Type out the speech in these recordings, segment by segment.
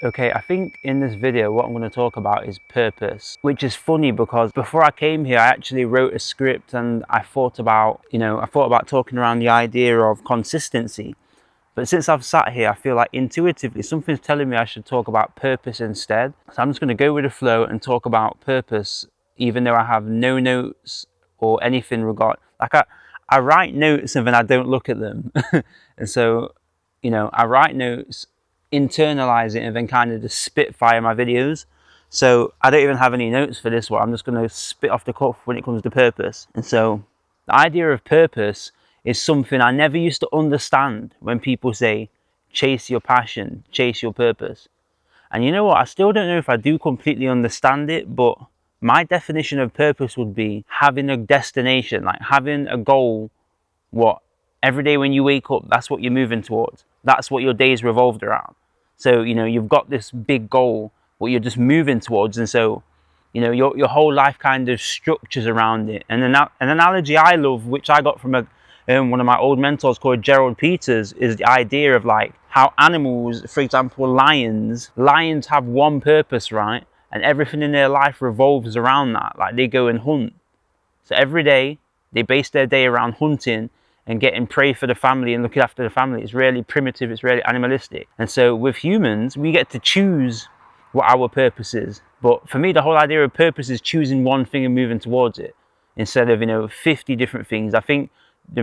Okay, I think in this video what I'm going to talk about is purpose, which is funny because before I came here I actually wrote a script and I thought about talking around the idea of consistency. But since I've sat here, I feel like intuitively something's telling me I should talk about purpose instead. So I'm just going to go with the flow and talk about purpose, even though I have no notes or anything I write notes and then I don't look at them. And so, I write notes, internalize it, and then kind of just spitfire my videos. So I don't even have any notes for this one. I'm just going to spit off the cuff when it comes to purpose. And so the idea of purpose is something I never used to understand when people say, chase your passion, chase your purpose. And you know what? I still don't know if I do completely understand it, but my definition of purpose would be having a destination, like having a goal. What? Every day when you wake up, that's what you're moving towards. That's what your day's revolved around. So, you've got this big goal, what you're just moving towards. And so, your whole life kind of structures around it. And an analogy I love, which I got from one of my old mentors called Gerald Peters, is the idea of like how animals, for example, lions have one purpose, right? And everything in their life revolves around that. Like they go and hunt. So every day they base their day around hunting and getting prey for the family and looking after the family. It's really primitive, it's really animalistic. And so with humans, we get to choose what our purpose is. But for me, the whole idea of purpose is choosing one thing and moving towards it instead of 50 different things. I think the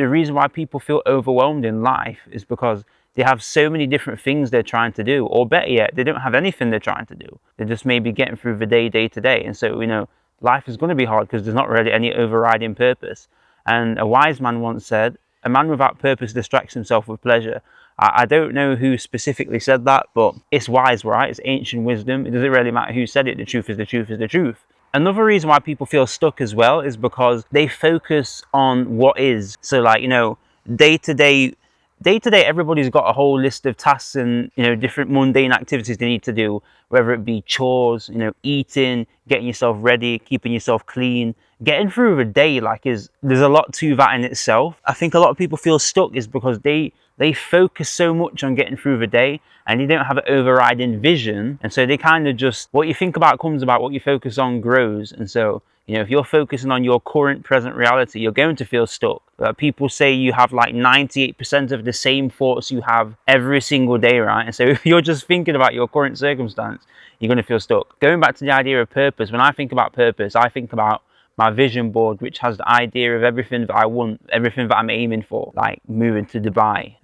reason why people feel overwhelmed in life is because they have so many different things they're trying to do, or better yet, they don't have anything they're trying to do. They're just maybe getting through the day to day. And so, life is going to be hard because there's not really any overriding purpose. And a wise man once said, a man without purpose distracts himself with pleasure. I don't know who specifically said that, but it's wise, right? It's ancient wisdom. It doesn't really matter who said it. The truth is the truth is the truth. Another reason why people feel stuck as well is because they focus on what is. So day to day, everybody's got a whole list of tasks and different mundane activities they need to do, whether it be chores, eating, getting yourself ready, keeping yourself clean. Getting through the day there's a lot to that in itself. I think a lot of people feel stuck is because they focus so much on getting through the day and they don't have an overriding vision, and so they kind of just, what you think about comes about, what you focus on grows. And so if you're focusing on your current present reality, you're going to feel stuck. People say you have like 98% of the same thoughts you have every single day, right? And so if you're just thinking about your current circumstance, you're going to feel stuck. Going back to the idea of purpose, when I think about purpose, I think about my vision board, which has the idea of everything that I want, everything that I'm aiming for, like moving to Dubai,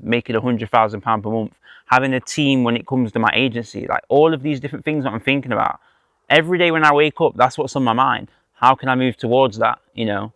making £100,000 per month, having a team when it comes to my agency, like all of these different things that I'm thinking about. Every day when I wake up, that's what's on my mind. How can I move towards that?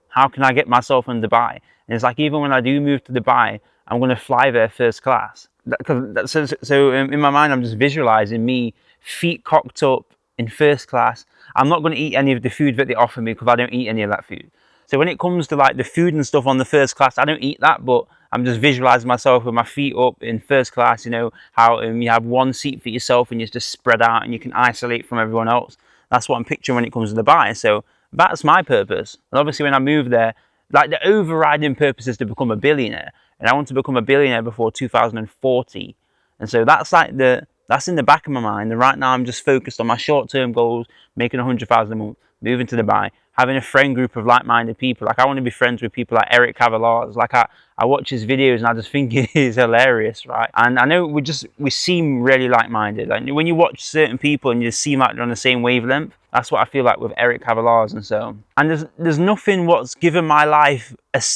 How can I get myself in Dubai? And it's like, even when I do move to Dubai, I'm going to fly there first class. So in my mind, I'm just visualizing me, feet cocked up in first class. I'm not going to eat any of the food that they offer me because I don't eat any of that food. So when it comes to like the food and stuff on the first class, I don't eat that, but I'm just visualizing myself with my feet up in first class, how you have one seat for yourself and you're just spread out and you can isolate from everyone else. That's what I'm picturing when it comes to Dubai. So that's my purpose. And obviously when I move there, like the overriding purpose is to become a billionaire. And I want to become a billionaire before 2040. And so that's in the back of my mind. And right now I'm just focused on my short-term goals, making 100,000 a month, moving to Dubai, having a friend group of like-minded people. Like I want to be friends with people like Eric Cavallars. Like I watch his videos and I just think he's hilarious, right? And I know we seem really like-minded. Like when you watch certain people and you seem like they're on the same wavelength, that's what I feel like with Eric Cavallars. And there's nothing what's given my life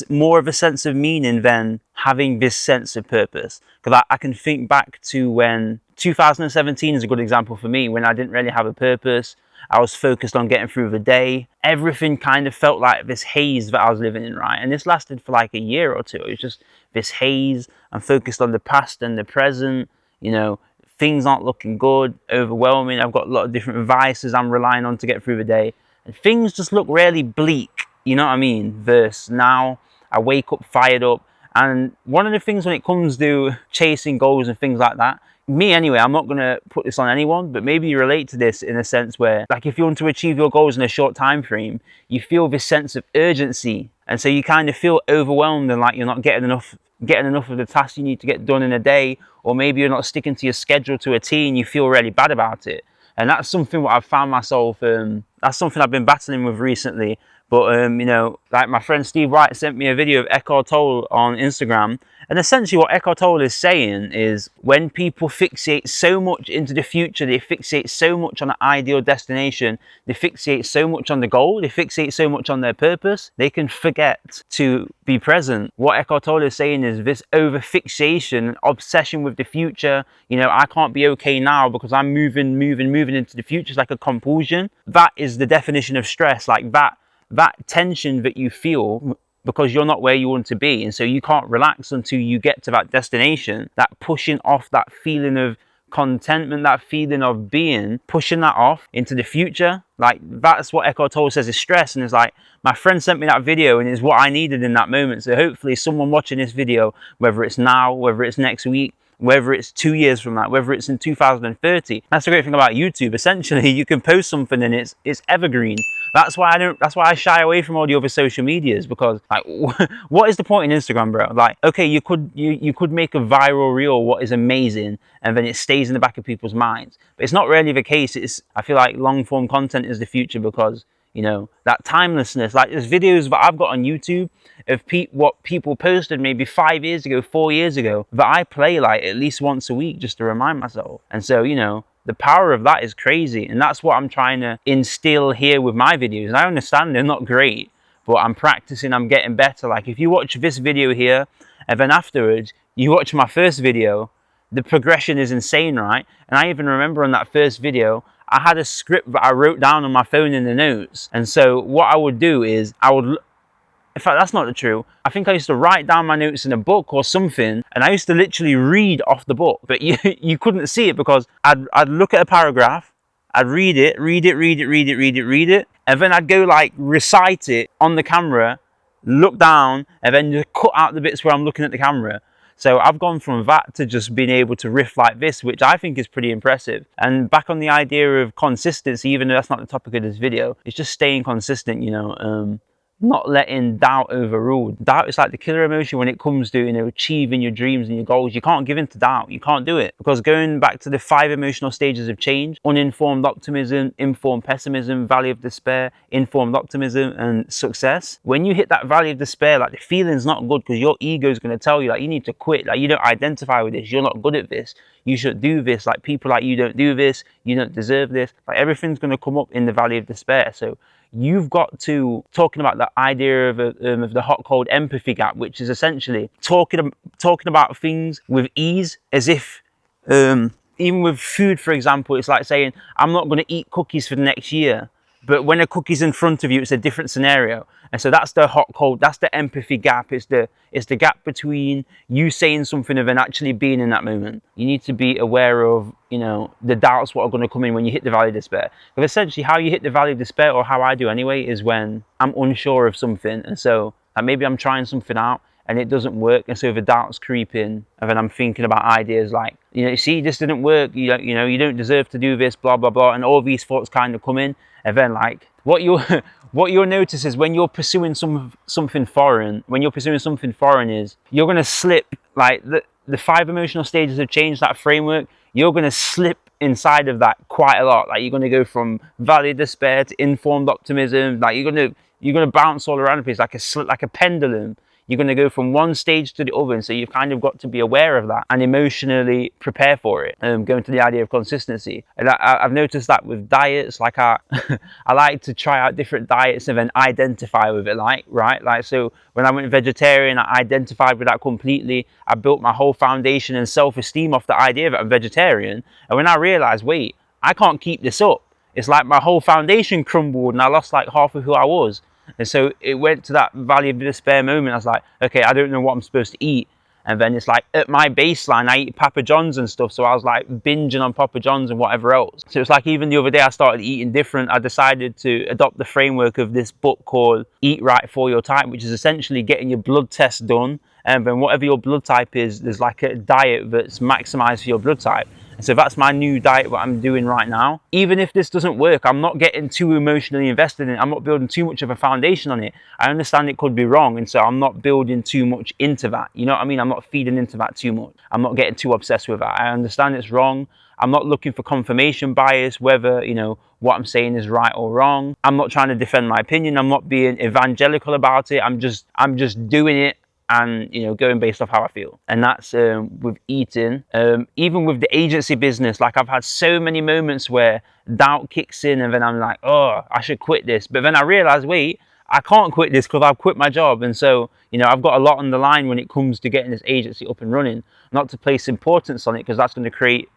more of a sense of meaning than having this sense of purpose. Because I can think back to when 2017 is a good example for me, when I didn't really have a purpose. I was focused on getting through the day. Everything kind of felt like this haze that I was living in, right? And this lasted for like a year or two. It was just this haze. I'm focused on the past and the present. Things aren't looking good, overwhelming. I've got a lot of different vices I'm relying on to get through the day. And things just look really bleak, you know what I mean? Versus now, I wake up fired up. And one of the things when it comes to chasing goals and things like that, me anyway, I'm not going to put this on anyone, but maybe you relate to this in a sense where, like, if you want to achieve your goals in a short time frame, you feel this sense of urgency. And so you kind of feel overwhelmed and like you're not getting enough getting enough of the tasks you need to get done in a day, or maybe you're not sticking to your schedule to a T and you feel really bad about it. And that's something what I've found myself, that's something I've been battling with recently. But, you know, like my friend Steve White sent me a video of Eckhart Tolle on Instagram. And essentially what Eckhart Tolle is saying is when people fixate so much into the future, they fixate so much on an ideal destination, they fixate so much on the goal, they fixate so much on their purpose, they can forget to be present. What Eckhart Tolle is saying is this over fixation, obsession with the future, you know, I can't be okay now because I'm moving into the future. It's like a compulsion. That is the definition of stress, like that tension that you feel because you're not where you want to be, and so you can't relax until you get to that destination. That pushing off, that feeling of contentment, that feeling of being, pushing that off into the future, like that's what Eckhart Tolle says is stress. And it's like, my friend sent me that video and it's what I needed in that moment. So hopefully someone watching this video, whether it's now, whether it's next week, whether it's 2 years from now, whether it's in 2030. That's the great thing about YouTube. Essentially, you can post something and it's evergreen. That's why I shy away from all the other social medias, because like, what is the point in Instagram, bro? Like, okay, you could make a viral reel what is amazing, and then it stays in the back of people's minds. But it's not really the case. I feel like long form content is the future, because, you know, that timelessness. Like, there's videos that I've got on YouTube of what people posted maybe 5 years ago, 4 years ago, that I play like at least once a week just to remind myself. And so, you know, the power of that is crazy. And that's what I'm trying to instill here with my videos. And I understand they're not great, but I'm practicing, I'm getting better. Like, if you watch this video here, and then afterwards you watch my first video, the progression is insane, right? And I even remember on that first video, I had a script that I wrote down on my phone in the notes. And so what I would do is in fact, that's not true. I think I used to write down my notes in a book or something, and I used to literally read off the book. But you couldn't see it, because I'd look at a paragraph, I'd read it, and then I'd go like recite it on the camera, look down, and then just cut out the bits where I'm looking at the camera. So I've gone from that to just being able to riff like this, which I think is pretty impressive. And back on the idea of consistency, even though that's not the topic of this video, it's just staying consistent, you know, not letting doubt overrule. Doubt is like the killer emotion when it comes to, you know, achieving your dreams and your goals. You can't give in to doubt. You can't do it, because going back to the 5 emotional stages of change: uninformed optimism, informed pessimism, valley of despair, informed optimism, and success. When you hit that valley of despair, like, the feeling's not good, because your ego is going to tell you like you need to quit, like you don't identify with this, you're not good at this, you should do this, like people like you don't do this, you don't deserve this. Like, everything's going to come up in the valley of despair. So you've got to, talking about the idea of the hot cold empathy gap, which is essentially talking about things with ease, as if even with food, for example, it's like saying, I'm not going to eat cookies for the next year. But when a cookie's in front of you, it's a different scenario. And so that's the hot cold, that's the empathy gap. It's the gap between you saying something and then actually being in that moment. You need to be aware of, you know, the doubts what are going to come in when you hit the valley of despair. But essentially how you hit the valley of despair, or how I do anyway, is when I'm unsure of something. And so maybe I'm trying something out and it doesn't work, and so the doubts creep in, and then I'm thinking about ideas like, you know, see, this didn't work, you know, you don't deserve to do this, blah blah blah, and all these thoughts kind of come in. And then, like, what you'll notice is when you're pursuing something foreign, is you're going to slip, like the 5 emotional stages of change, that framework, you're going to slip inside of that quite a lot. Like, you're going to go from valley of despair to informed optimism. Like, you're going to bounce all around the place like a pendulum. You're going to go from one stage to the other, and so you've kind of got to be aware of that and emotionally prepare for it. Going to the idea of consistency, and I've noticed that with diets, like I like to try out different diets and then identify with it, like so when I went vegetarian, I identified with that completely. I built my whole foundation and self-esteem off the idea that I'm vegetarian, and when I realized, wait, I can't keep this up, it's like my whole foundation crumbled and I lost like half of who I was. And so it went to that valley of despair moment. I was like, okay, I don't know what I'm supposed to eat. And then it's like, at my baseline, I eat Papa John's and stuff. So I was like binging on Papa John's and whatever else. So it's like, even the other day I started eating different. I decided to adopt the framework of this book called Eat Right for Your Type, which is essentially getting your blood test done. And then whatever your blood type is, there's like a diet that's maximized for your blood type. So that's my new diet, what I'm doing right now. Even if this doesn't work, I'm not getting too emotionally invested in it. I'm not building too much of a foundation on it. I understand it could be wrong, and so I'm not building too much into that. You know what I mean? I'm not feeding into that too much. I'm not getting too obsessed with that. I understand it's wrong. I'm not looking for confirmation bias, whether, you know, what I'm saying is right or wrong. I'm not trying to defend my opinion. I'm not being evangelical about it. I'm just doing it, and, you know, going based off how I feel. And that's with eating. Even with the agency business, like, I've had so many moments where doubt kicks in, and then I'm like, oh, I should quit this. But then I realize, wait, I can't quit this because I've quit my job. And so, you know, I've got a lot on the line when it comes to getting this agency up and running. Not to place importance on it, because that's going to create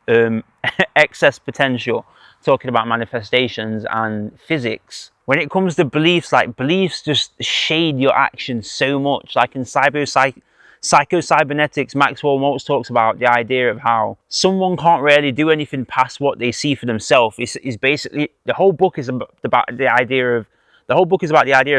excess potential, talking about manifestations and physics. When it comes to beliefs, like, beliefs just shade your actions so much. Like in psycho-cybernetics, Maxwell Maltz talks about the idea of how someone can't really do anything past what they see for themselves. It's basically, the whole book is about the idea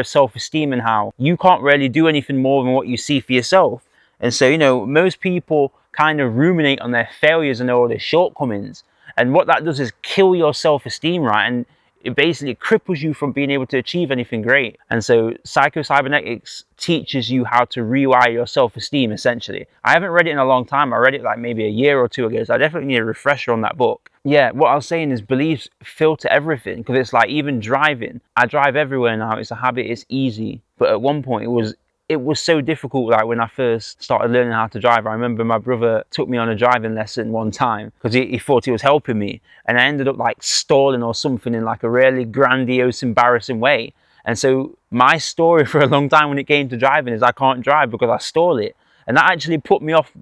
of self-esteem, and how you can't really do anything more than what you see for yourself. And so, you know, most people kind of ruminate on their failures and all their shortcomings. And what that does is kill your self-esteem, right? And it basically cripples you from being able to achieve anything great. And so psycho-cybernetics teaches you how to rewire your self-esteem, essentially. I haven't read it in a long time. I read it like maybe a year or two ago, so I definitely need a refresher on that book. Yeah, what I was saying is beliefs filter everything, because it's like, even driving. I drive everywhere now. It's a habit. It's easy. But at one point, it was so difficult. Like, when I first started learning how to drive, I remember my brother took me on a driving lesson one time because he thought he was helping me, and I ended up like stalling or something in like a really grandiose, embarrassing way. And so my story for a long time when it came to driving is I can't drive because I stall it. And that actually put me off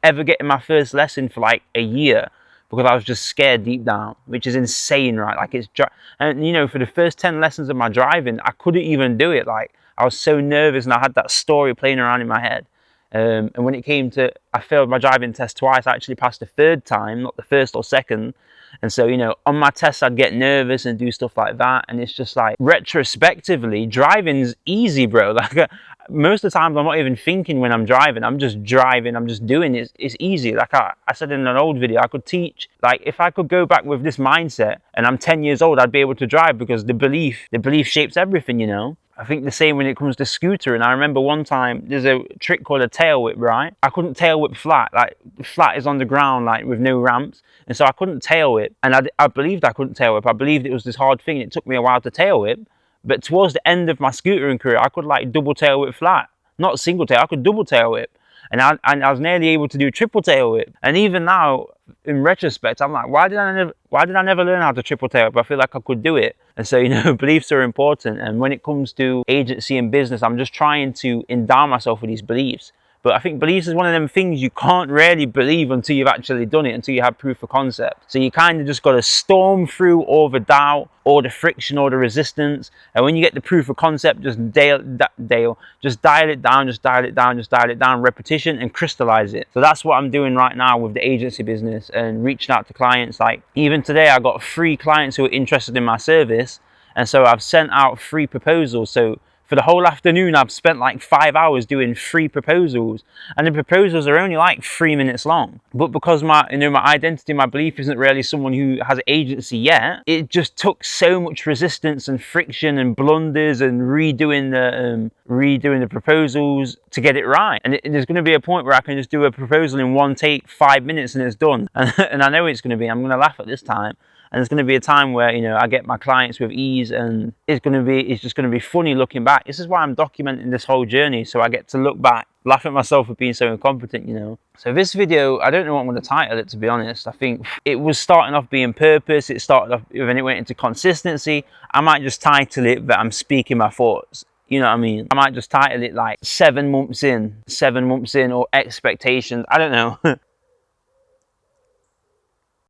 ever getting my first lesson for like a year, because I was just scared deep down, which is insane, right? Like, and you know, for the first 10 lessons of my driving, I couldn't even do it. Like, I was so nervous, and I had that story playing around in my head. And when it came to, I failed my driving test twice. I actually passed the third time, not the first or second. And so, you know, on my tests, I'd get nervous and do stuff like that. And it's just like, retrospectively, driving's easy, bro. Like, most of the times, I'm not even thinking when I'm driving. I'm just driving. I'm just doing it. It's easy. Like I said in an old video, I could teach. Like, if I could go back with this mindset and I'm 10 years old, I'd be able to drive, because the belief shapes everything, you know? I think the same when it comes to scootering. I remember one time, there's a trick called a tail whip, right? I couldn't tail whip flat. Like, flat is on the ground, like, with no ramps. And so I couldn't tail whip. And I believed I couldn't tail whip. I believed it was this hard thing. It took me a while to tail whip. But towards the end of my scootering career, I could like double tail whip flat. Not single tail, I could double tail whip. And I was nearly able to do triple tail whip. And even now, in retrospect, I'm like, why did I never learn how to triple tail whip? I feel like I could do it. And so, you know, beliefs are important. And when it comes to agency and business, I'm just trying to endow myself with these beliefs. But I think beliefs is one of them things you can't really believe until you've actually done it, until you have proof of concept. So you kind of just got to storm through all the doubt, all the friction, all the resistance. And when you get the proof of concept, just dial it down, repetition, and crystallize it. So that's what I'm doing right now with the agency business and reaching out to clients. Like, even today, I got 3 clients who are interested in my service. And so I've sent out 3 proposals. So for the whole afternoon, I've spent like 5 hours doing 3 proposals, and the proposals are only like 3 minutes long. But because my identity, my belief isn't really someone who has agency yet, it just took so much resistance and friction and blunders and redoing the proposals to get it right. And there's going to be a point where I can just do a proposal in one take, 5 minutes, and it's done. And I know it's going to be. I'm going to laugh at this time. And there's going to be a time where, you know, I get my clients with ease, and it's just going to be funny looking back. This is why I'm documenting this whole journey, so I get to look back, laugh at myself for being so incompetent, you know. So this video, I don't know what I'm going to title it, to be honest. I think it was starting off being purpose. It started off, when it went into consistency. I might just title it that I'm speaking my thoughts. You know what I mean? I might just title it like 7 months in, or expectations. I don't know.